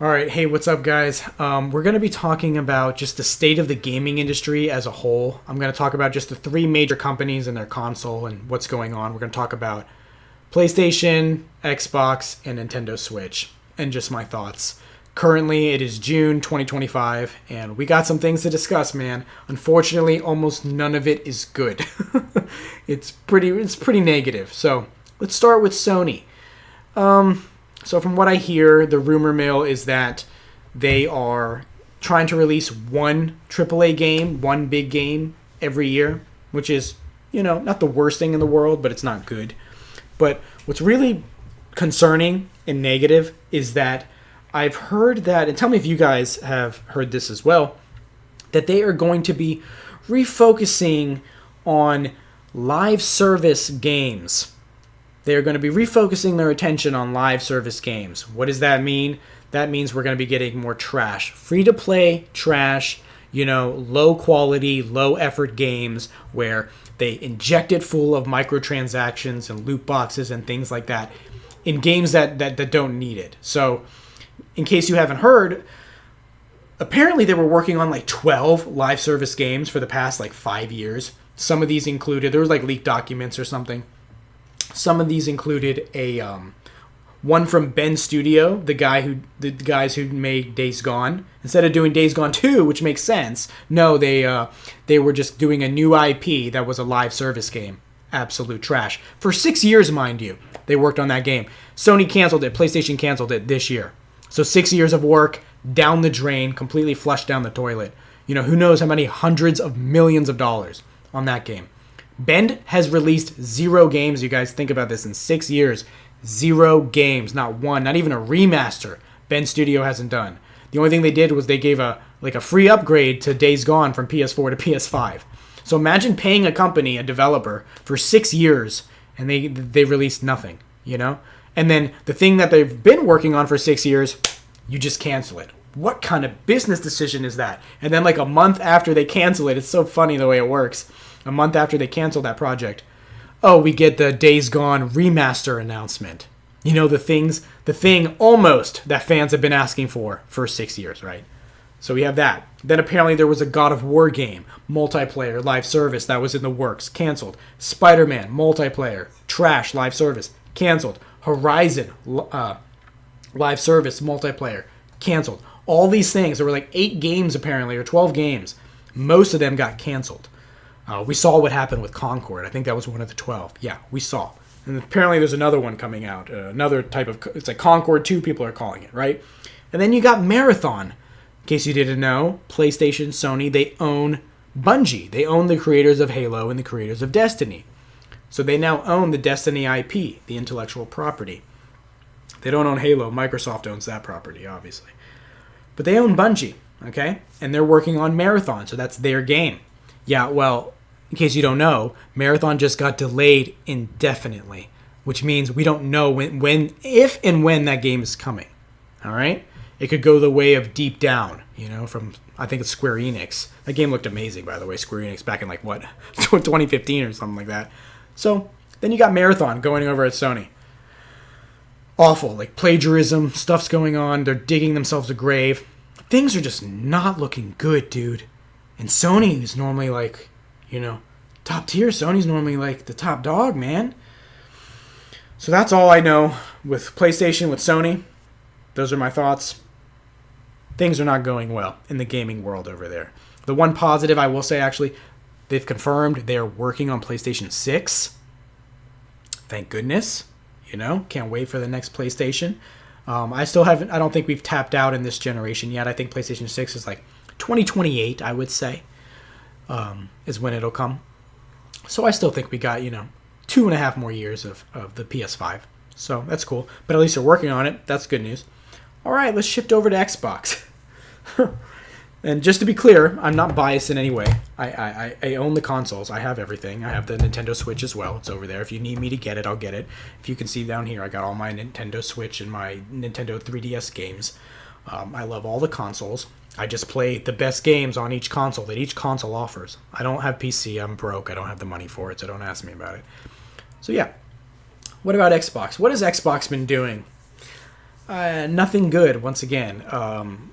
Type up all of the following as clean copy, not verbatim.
All right, hey, what's up, guys? We're going to be talking about just the state of the gaming industry as a whole. I'm going to talk about just the three major companies and their console and what's going on. We're going to talk about PlayStation, Xbox, and Nintendo Switch, and just my thoughts. Currently, it is June 2025, and we got some things to discuss, man. Unfortunately, almost none of it is good. It's pretty negative. So let's start with Sony. So from what I hear, the rumor mill is that they are trying to release one AAA game, one big game every year, which is, not the worst thing in the world, but it's not good. But what's really concerning and negative is that I've heard that, and tell me if you guys have heard this as well, that they are going to be refocusing on live service games. They're going to be refocusing their attention on live service games. What does that mean? That means we're going to be getting more trash. Free-to-play trash, low quality, low effort games where they inject it full of microtransactions and loot boxes and things like that in games that don't need it. So, in case you haven't heard, apparently they were working on 12 live service games for the past 5 years. Some of these included, there was leaked documents or something. Some of these included a one from Ben Studio, the guys who made Days Gone. Instead of doing Days Gone 2, which makes sense, no, they were just doing a new IP that was a live service game. Absolute trash. For 6 years, mind you, they worked on that game. Sony canceled it. PlayStation canceled it this year. So 6 years of work down the drain, completely flushed down the toilet. Who knows how many hundreds of millions of dollars on that game. Bend has released 0 games. You guys think about this. In 6 years, 0 games. Not one. Not even a remaster. Bend Studio hasn't done. The only thing they did was they gave a free upgrade to Days Gone from PS4 to PS5. So imagine paying a company, a developer, for 6 years, and they released nothing, And then the thing that they've been working on for 6 years, you just cancel it. What kind of business decision is that? And then a month after they cancel it, it's so funny the way it works. A month after they cancel that project, we get the Days Gone remaster announcement. The thing almost that fans have been asking for 6 years, right? So we have that. Then apparently there was a God of War game, multiplayer, live service that was in the works, canceled. Spider-Man, multiplayer, trash, live service, canceled. Horizon, live service, multiplayer, canceled. All these things, there were 8 games apparently, or 12 games. Most of them got canceled. We saw what happened with Concord. I think that was one of the 12. Yeah, we saw. And apparently there's another one coming out. Another type of... It's Concord 2, people are calling it, right? And then you got Marathon. In case you didn't know, PlayStation, Sony, they own Bungie. They own the creators of Halo and the creators of Destiny. So they now own the Destiny IP, the intellectual property. They don't own Halo. Microsoft owns that property, obviously. But they own Bungie, okay? And they're working on Marathon, so that's their game. Yeah, well, in case you don't know, Marathon just got delayed indefinitely, which means we don't know if and when that game is coming. All right? It could go the way of Deep Down, from, I think it's Square Enix. That game looked amazing, by the way, Square Enix, back in 2015 or something like that. So, then you got Marathon going over at Sony. Awful, plagiarism, stuff's going on, they're digging themselves a grave. Things are just not looking good, dude. And Sony is normally top tier. Sony's normally the top dog, man. So that's all I know with PlayStation, with Sony. Those are my thoughts. Things are not going well in the gaming world over there. The one positive I will say, actually, they've confirmed they are working on PlayStation 6. Thank goodness. Can't wait for the next PlayStation. I don't think we've tapped out in this generation yet. I think PlayStation 6 is 2028, I would say, is when it'll come. So I still think we got, 2.5 more years of the PS5. So that's cool. But at least they're working on it. That's good news. All right, let's shift over to Xbox. And just to be clear, I'm not biased in any way. I own the consoles. I have everything. I have the Nintendo Switch as well. It's over there. If you need me to get it, I'll get it. If you can see down here, I got all my Nintendo Switch and my Nintendo 3DS games. I love all the consoles. I just play the best games on each console that each console offers. I don't have PC. I'm broke. I don't have the money for it, so don't ask me about it. So yeah. What about Xbox? What has Xbox been doing? Nothing good, once again.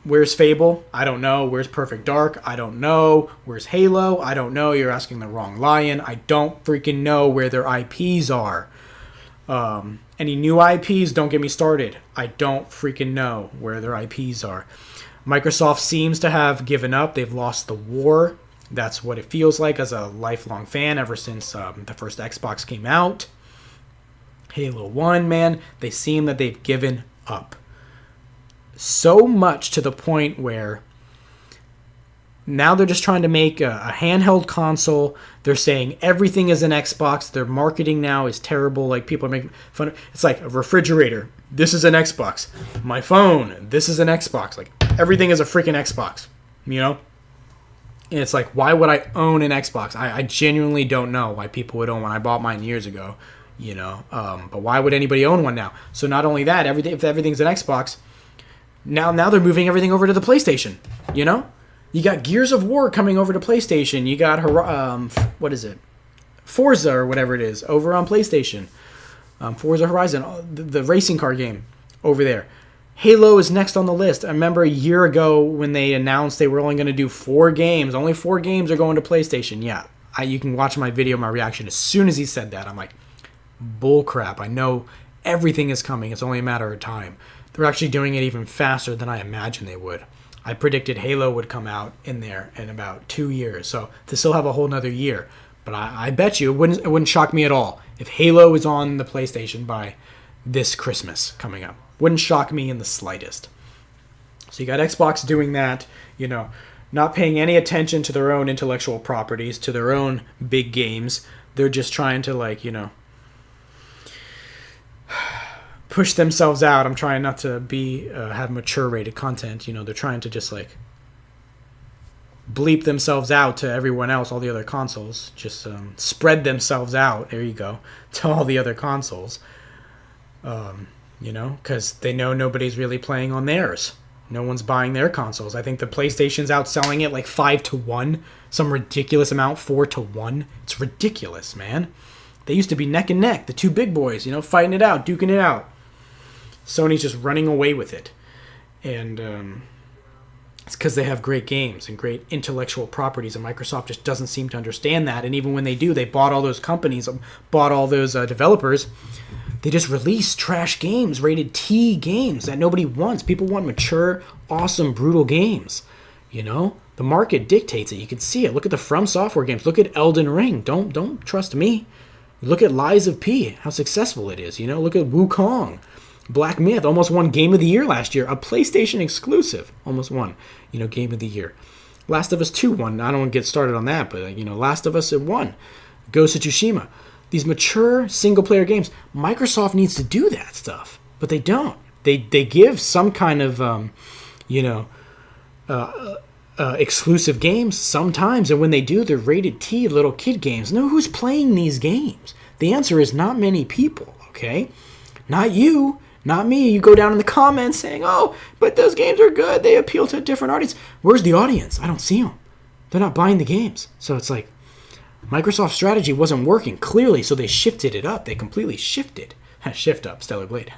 Where's Fable? I don't know. Where's Perfect Dark? I don't know. Where's Halo? I don't know. You're asking the wrong lion. I don't freaking know where their IPs are. Any new IPs? Don't get me started. I don't freaking know where their IPs are. Microsoft seems to have given up. They've lost the war. That's what it feels like as a lifelong fan ever since the first Xbox came out. Halo 1, man, they seem that they've given up. So much to the point where now they're just trying to make a handheld console. They're saying everything is an Xbox. Their marketing now is terrible. Like, people are making fun of, it's like a refrigerator. This is an Xbox. My phone. This is an Xbox. Like, everything is a freaking Xbox. You know? And it's like, why would I own an Xbox? I genuinely don't know why people would own one. I bought mine years ago. You know, but why would anybody own one now? So not only that, if everything's an Xbox, now they're moving everything over to the PlayStation. You know, you got Gears of War coming over to PlayStation. You got what is it, Forza or whatever it is over on PlayStation. Forza Horizon, the racing car game over there. Halo is next on the list. I remember a year ago when they announced they were only going to do 4 games. Only 4 games are going to PlayStation. Yeah, you can watch my video, my reaction. As soon as he said that, I'm like, bullcrap. I know everything is coming. It's only a matter of time. They're actually doing it even faster than I imagined they would. I predicted Halo would come out in there in about 2 years. So to still have a whole nother year. But I bet you it wouldn't shock me at all if Halo is on the PlayStation by this Christmas coming up. Wouldn't shock me in the slightest. So you got Xbox doing that, you know, not paying any attention to their own intellectual properties, to their own big games. They're just trying to, like, you know, push themselves out. I'm trying not to have mature rated content. You know, they're trying to just like bleep themselves out to everyone else, all the other consoles. Just spread themselves out. There you go, to all the other consoles. You know, because they know nobody's really playing on theirs. No one's buying their consoles. I think the PlayStation's outselling it like 5-1, some ridiculous amount, 4-1. It's ridiculous, man. They used to be neck and neck, the two big boys, you know, fighting it out, duking it out. Sony's just running away with it. And it's because they have great games and great intellectual properties, and Microsoft just doesn't seem to understand that. And even when they do, they bought all those companies, bought all those developers. They just release trash games, rated T games that nobody wants. People want mature, awesome, brutal games, you know? The market dictates it. You can see it. Look at the From Software games. Look at Elden Ring. Don't trust me. Look at Lies of P, how successful it is. You know, look at Wukong. Black Myth almost won Game of the Year last year. A PlayStation exclusive almost won, you know, Game of the Year. Last of Us 2 won. I don't want to get started on that, but, you know, Last of Us, it won. Ghost of Tsushima. These mature single-player games, Microsoft needs to do that stuff, but they don't. They give some kind of, you know, exclusive games sometimes, and when they do, they're rated T, little kid games. No, who's playing these games? The answer is not many people, okay? Not you, not me. You go down in the comments saying, oh, but those games are good. They appeal to a different audience. Where's the audience? I don't see them. They're not buying the games. So it's like, Microsoft's strategy wasn't working, clearly, so they shifted it up. They completely shifted. Shift up, Stellar Blade.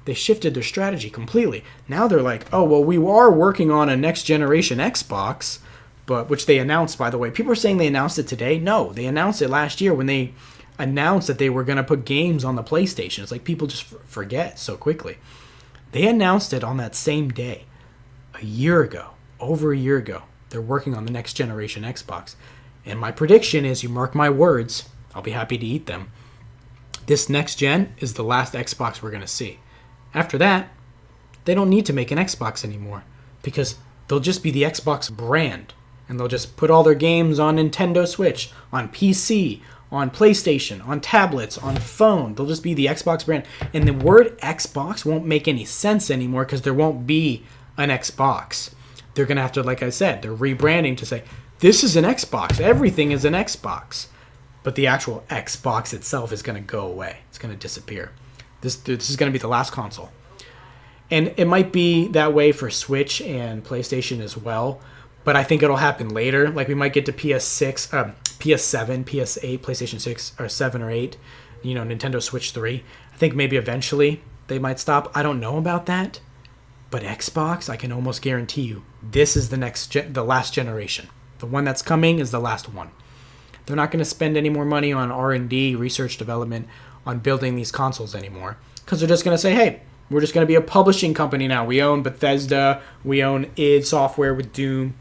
They shifted their strategy completely. Now they're like, oh, well, we are working on a next-generation Xbox, but which they announced, by the way. People are saying they announced it today. No, they announced it last year when they announced that they were going to put games on the PlayStation. It's like people just forget so quickly. They announced it on that same day, a year ago, over a year ago. They're working on the next-generation Xbox. And my prediction is, you mark my words, I'll be happy to eat them. This next gen is the last Xbox we're going to see. After that, they don't need to make an Xbox anymore because they'll just be the Xbox brand. And they'll just put all their games on Nintendo Switch, on PC, on PlayStation, on tablets, on phone. They'll just be the Xbox brand. And the word Xbox won't make any sense anymore because there won't be an Xbox. They're going to have to, like I said, they're rebranding to say, this is an Xbox. Everything is an Xbox. But the actual Xbox itself is going to go away. It's going to disappear. This is going to be the last console. And it might be that way for Switch and PlayStation as well. But I think it'll happen later. Like we might get to PS6, PS7, PS8, PlayStation 6 or 7 or 8, you know, Nintendo Switch 3. I think maybe eventually they might stop. I don't know about that. But Xbox, I can almost guarantee you, this is the last generation. The one that's coming is the last one. They're not going to spend any more money on R&D, research development, on building these consoles anymore. Because they're just going to say, hey, we're just going to be a publishing company now. We own Bethesda. We own id Software with Doom.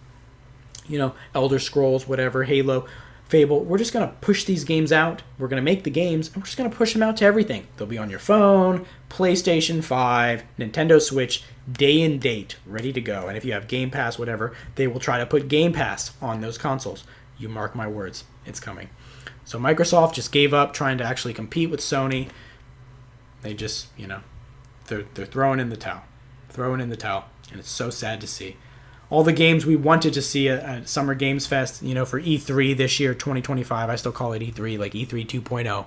Elder Scrolls, whatever, Halo, Fable. We're just going to push these games out. We're going to make the games, and we're just going to push them out to everything. They'll be on your phone, PlayStation 5, Nintendo Switch, day and date, ready to go. And if you have Game Pass, whatever, they will try to put Game Pass on those consoles. You mark my words, it's coming. So Microsoft just gave up trying to actually compete with Sony. They just, they're throwing in the towel. And it's so sad to see. All the games we wanted to see at Summer Games Fest, for E3 this year, 2025, I still call it E3, like E3 2.0.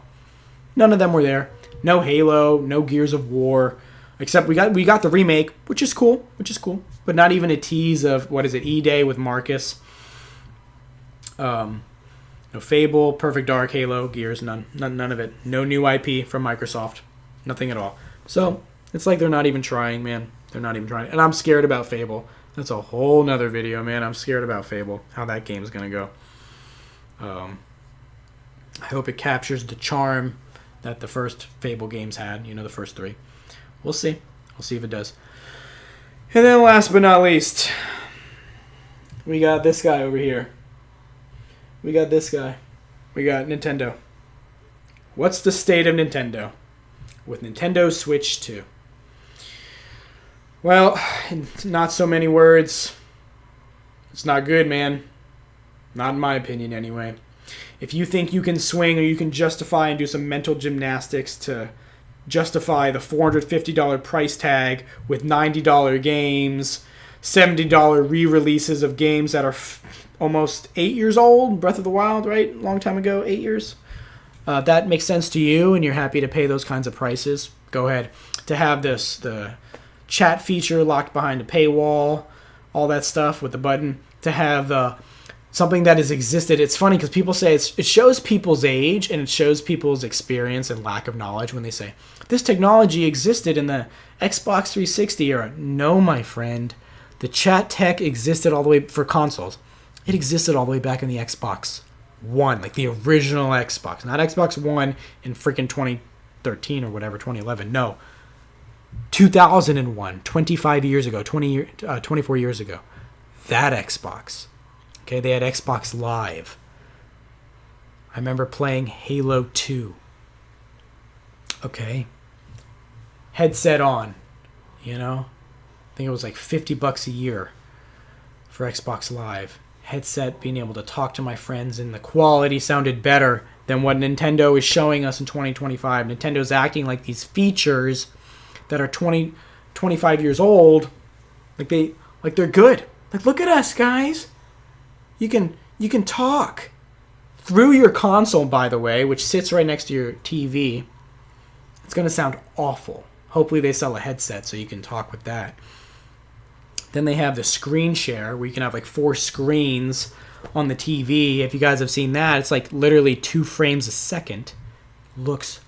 None of them were there. No Halo, no Gears of War, except we got the remake, which is cool, but not even a tease of, E-Day with Marcus. No Fable, Perfect Dark, Halo, Gears, none of it. No new IP from Microsoft, nothing at all. So it's like they're not even trying, man. They're not even trying, and I'm scared about Fable. That's a whole nother video, man. I'm scared about Fable, how that game's going to go. I hope it captures the charm that the first Fable games had, the first 3. We'll see. We'll see if it does. And then last but not least, we got this guy over here. We got Nintendo. What's the state of Nintendo with Nintendo Switch 2? Well, in not so many words, it's not good, man. Not in my opinion, anyway. If you think you can swing or you can justify and do some mental gymnastics to justify the $450 price tag with $90 games, $70 re-releases of games that are almost 8 years old, Breath of the Wild, right? Long time ago, 8 years. That makes sense to you and you're happy to pay those kinds of prices, go ahead. To have the chat feature locked behind a paywall, all that stuff with the button, to have something that has existed. It's funny because people say it shows people's age and it shows people's experience and lack of knowledge when they say, this technology existed in the Xbox 360 era. No, my friend. The chat tech existed all the way for consoles. It existed all the way back in the Xbox One, like the original Xbox. Not Xbox One in freaking 2013 or whatever, 2011. No. 2001, 25 years ago, 24 years ago. That Xbox. Okay, they had Xbox Live. I remember playing Halo 2. Okay. Headset on. I think it was like $50 a year for Xbox Live. Headset, being able to talk to my friends, and the quality sounded better than what Nintendo is showing us in 2025. Nintendo's acting like these features that are 20, 25 years old, like they're good. Like, look at us, guys. You can talk through your console, by the way, which sits right next to your TV. It's going to sound awful. Hopefully they sell a headset so you can talk with that. Then they have the screen share where you can have like 4 screens on the TV. If you guys have seen that, it's like literally 2 frames a second. Looks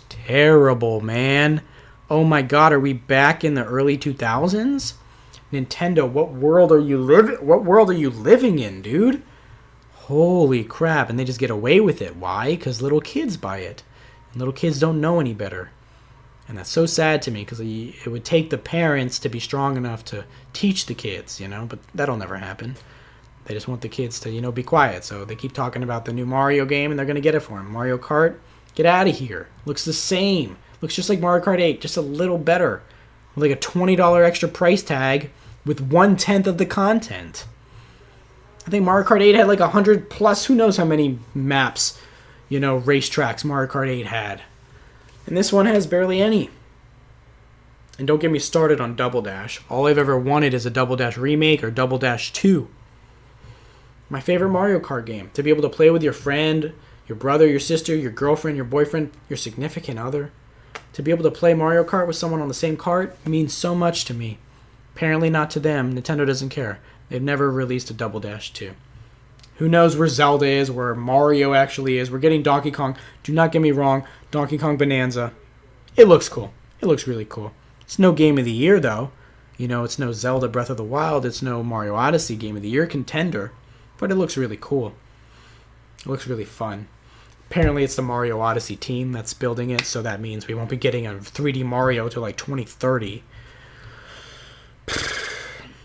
terrible, man. Oh my god, are we back in the early 2000s? Nintendo, what world are you living in, dude? Holy crap. And they just get away with it. Why? Because little kids buy it. And little kids don't know any better. And that's so sad to me because it would take the parents to be strong enough to teach the kids, but that'll never happen. They just want the kids to, be quiet. So they keep talking about the new Mario game and they're going to get it for them. Mario Kart, get out of here. Looks the same. Looks just like Mario Kart 8, just a little better. With like a $20 extra price tag with 1/10 of the content. I think Mario Kart 8 had like 100 plus, who knows how many maps, racetracks Mario Kart 8 had. And this one has barely any. And don't get me started on Double Dash. All I've ever wanted is a Double Dash remake or Double Dash 2. My favorite Mario Kart game. To be able to play with your friend, your brother, your sister, your girlfriend, your boyfriend, your significant other. To be able to play Mario Kart with someone on the same cart means so much to me. Apparently not to them. Nintendo doesn't care. They've never released a Double Dash 2. Who knows where Zelda is, where Mario actually is. We're getting Donkey Kong. Do not get me wrong. Donkey Kong Bonanza. It looks cool. It looks really cool. It's no game of the year though. You know, it's no Zelda Breath of the Wild. It's no Mario Odyssey game of the year contender. But it looks really cool. It looks really fun. Apparently, it's the Mario Odyssey team that's building it, so that means we won't be getting a 3D Mario till like 2030.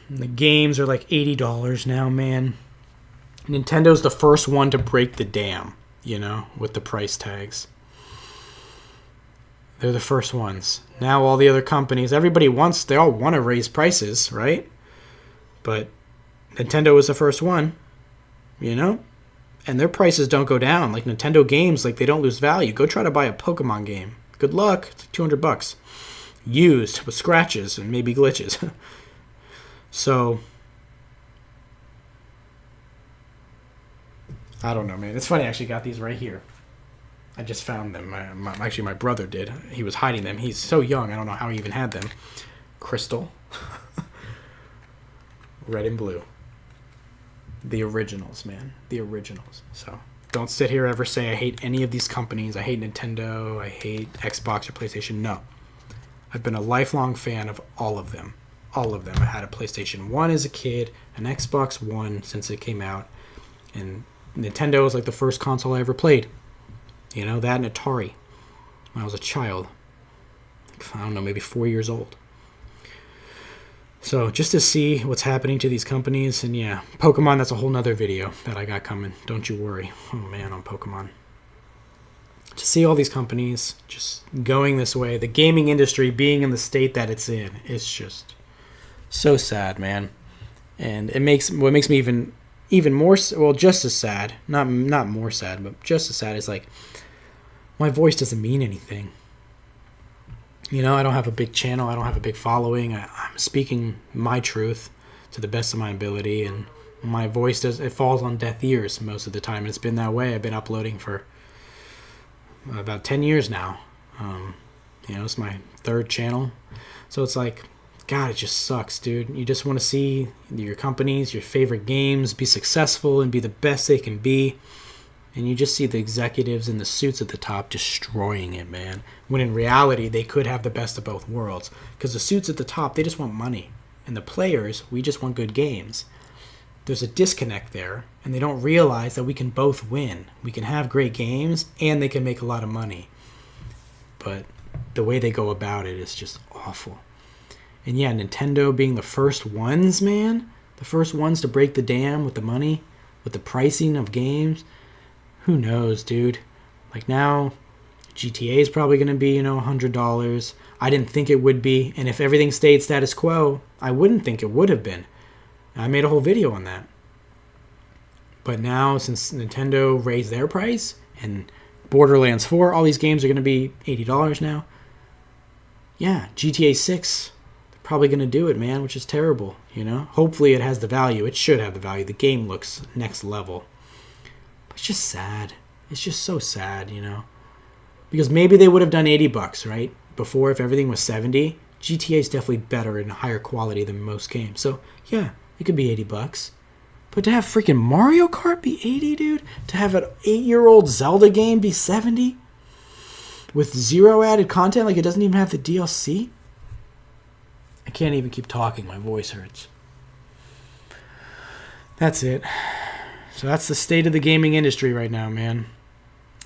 The games are like $80 now, man. Nintendo's the first one to break the dam, you know, with the price tags. They're the first ones. Now all the other companies, they all want to raise prices, right? But Nintendo was the first one, you know? And their prices don't go down. Like Nintendo games, like they don't lose value. Go try to buy a Pokemon game. Good luck. It's like $200. Used with scratches and maybe glitches. So, I don't know, man. It's funny. I actually got these right here. I just found them. Actually, my brother did. He was hiding them. He's so young. I don't know how he even had them. Crystal. Red and blue. The originals, man. The originals. So don't sit here ever say I hate any of these companies. I hate Nintendo. I hate Xbox or PlayStation. No. I've been a lifelong fan of all of them. All of them. I had a PlayStation 1 as a kid, an Xbox One since it came out, and Nintendo was like the first console I ever played. You know, that and Atari when I was a child. I don't know, maybe 4 years old. So just to see what's happening to these companies, and yeah, Pokemon, that's a whole nother video that I got coming. Don't you worry. Oh man, on Pokemon. To see all these companies just going this way, the gaming industry being in the state that it's in, it's just so sad, man. And what makes me even more, well, just as sad, not more sad, but just as sad is like, my voice doesn't mean anything. You know, I don't have a big channel. I don't have a big following. I'm speaking my truth to the best of my ability, and my voice it falls on deaf ears most of the time. And it's been that way. I've been uploading for about 10 years now. You know, it's my third channel. So it's like, God, it just sucks, dude. You just want to see your companies, your favorite games be successful and be the best they can be. And you just see the executives in the suits at the top destroying it, man. When in reality, they could have the best of both worlds. Because the suits at the top, they just want money. And the players, we just want good games. There's a disconnect there. And they don't realize that we can both win. We can have great games, and they can make a lot of money. But the way they go about it is just awful. And yeah, Nintendo being the first ones, man. The first ones to break the dam with the money, with the pricing of games. Who knows, dude? Like now, GTA is probably going to be, $100. I didn't think it would be. And if everything stayed status quo, I wouldn't think it would have been. I made a whole video on that. But now, since Nintendo raised their price, and Borderlands 4, all these games are going to be $80 now. Yeah, GTA 6, they're probably going to do it, man, which is terrible, Hopefully it has the value. It should have the value. The game looks next level. It's just sad. It's just so sad, Because maybe they would have done $80, right? Before, if everything was 70. GTA is definitely better and higher quality than most games. So, yeah, it could be $80. But to have freaking Mario Kart be 80, dude? To have an 8-year-old Zelda game be 70? With zero added content, like it doesn't even have the DLC? I can't even keep talking. My voice hurts. That's it. So that's the state of the gaming industry right now, man.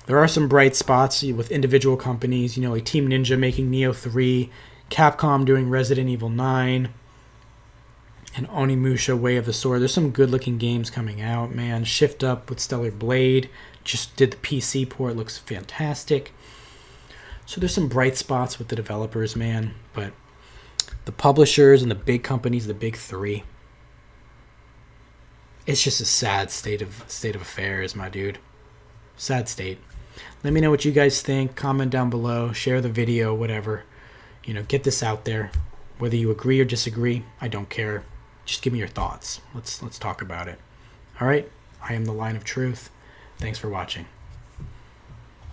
There are some bright spots with individual companies, like Team Ninja making Neo 3, Capcom doing Resident Evil 9, and Onimusha Way of the Sword. There's some good-looking games coming out, man. Shift Up with Stellar Blade just did the PC port. Looks fantastic. So there's some bright spots with the developers, man. But the publishers and the big companies, the big three, it's just a sad state of affairs, my dude. Sad state. Let me know what you guys think. Comment down below. Share the video, whatever. Get this out there. Whether you agree or disagree, I don't care. Just give me your thoughts. Let's talk about it. All right? I am the Line of Truth. Thanks for watching.